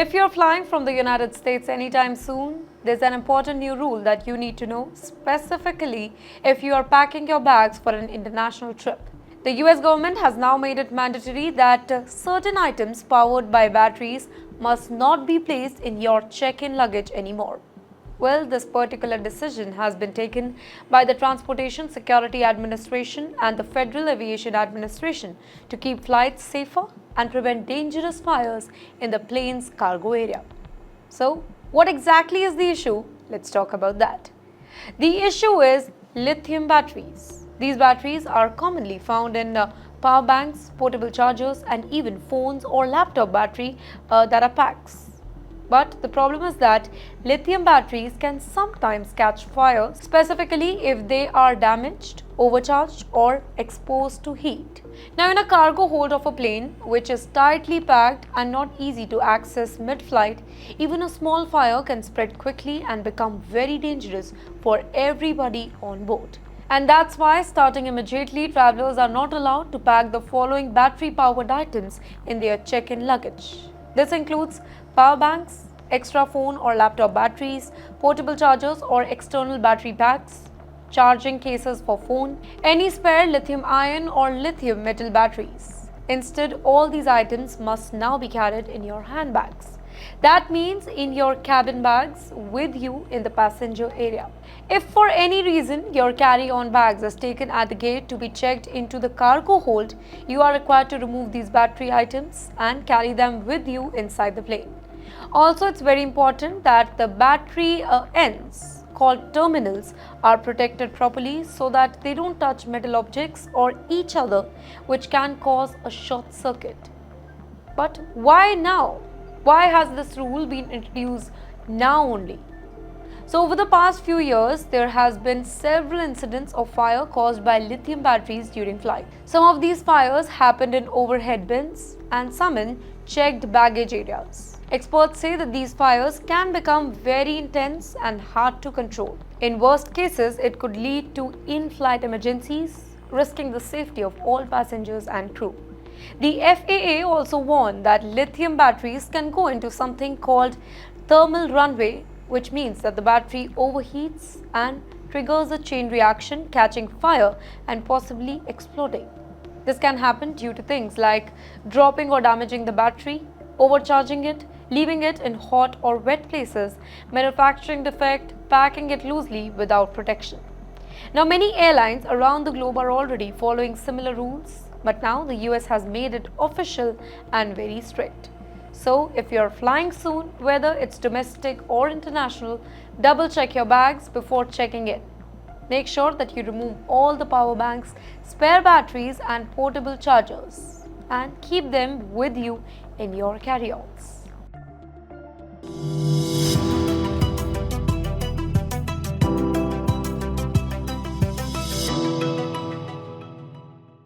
If you're flying from the United States anytime soon, there's an important new rule that you need to know, specifically if you are packing your bags for an international trip. The US government has now made it mandatory that certain items powered by batteries must not be placed in your check-in luggage anymore. Well, this particular decision has been taken by the Transportation Security Administration and the Federal Aviation Administration to keep flights safer and prevent dangerous fires in the plane's cargo area. So, what exactly is the issue? Let's talk about that. The issue is lithium batteries. These batteries are commonly found in power banks, portable chargers, and even phones or laptop battery that are packs. But the problem is that lithium batteries can sometimes catch fire, specifically if they are damaged, overcharged, or exposed to heat. Now, in a cargo hold of a plane, which is tightly packed and not easy to access mid-flight, even a small fire can spread quickly and become very dangerous for everybody on board. And that's why, starting immediately, travelers are not allowed to pack the following battery-powered items in their check-in luggage. This includes power banks, extra phone or laptop batteries, portable chargers or external battery packs, charging cases for phone, any spare lithium-ion or lithium metal batteries. Instead, all these items must now be carried in your handbags. That means in your cabin bags with you in the passenger area. If for any reason your carry-on bags is taken at the gate to be checked into the cargo hold, you are required to remove these battery items and carry them with you inside the plane. Also, it's very important that the battery ends, called terminals, are protected properly so that they don't touch metal objects or each other, which can cause a short circuit. But why now? Why has this rule been introduced now only? So, over the past few years, there has been several incidents of fire caused by lithium batteries during flight. Some of these fires happened in overhead bins and some in checked baggage areas. Experts say that these fires can become very intense and hard to control. In worst cases, it could lead to in-flight emergencies, risking the safety of all passengers and crew. The FAA also warned that lithium batteries can go into something called thermal runaway, which means that the battery overheats and triggers a chain reaction, catching fire and possibly exploding. This can happen due to things like dropping or damaging the battery, overcharging it, leaving it in hot or wet places, manufacturing defect, packing it loosely without protection. Now, many airlines around the globe are already following similar rules, but now the US has made it official and very strict. So, if you're flying soon, whether it's domestic or international, double check your bags before checking in. Make sure that you remove all the power banks, spare batteries and portable chargers and keep them with you in your carry-ons.